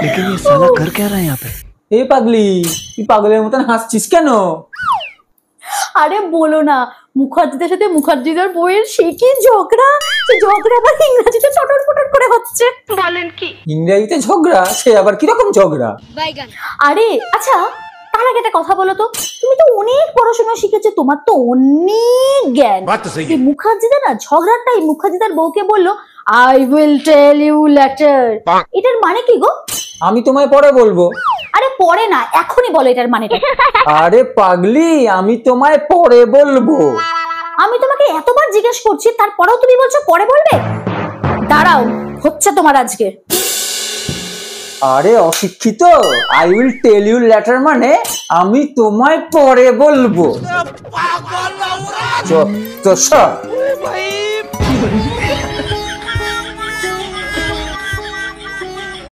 लेकिन ये साला कर क्या रहा है यहाँ पे? এ পাগলি, তুই পাগলের মতন হাসছিস কেন? আরে বলো না, মুখার্জিদের সাথে মুখার্জিদের বইয়ের সে কি ঝগড়া, সে ঝগড়া আবার ইংরেজিতে চটর পটর করে হচ্ছে। বলেন কি? ইংরেজিতে ঝগড়া? সে আবার কিরকম ঝগড়া? আরে আচ্ছা, তার আগে একটা কথা বলো তো, তুমি তো অনেক পড়াশোনা শিখেছো, তোমার তো অনেক জ্ঞান। এই মুখার্জিদা না ঝগড়াটাই মুখার্জিদার বউকে বললো I will tell you later, এটার মানে কি গো? আমি তোমায় পরে বলবো। আরে পরে না, এখনই বলো এটার মানেটা। আরে পাগলি, আমি তোমায় পরে বলবো। আমি তোমাকে এতবার জিজ্ঞেস করছি, তারপরেও তুমি বলছো পরে বলবে। দাঁড়াও, হচ্ছে তোমার আজকে। আরে অশিক্ষিত, I will tell you later মানে আমি তোমায় পরে বলবো। তো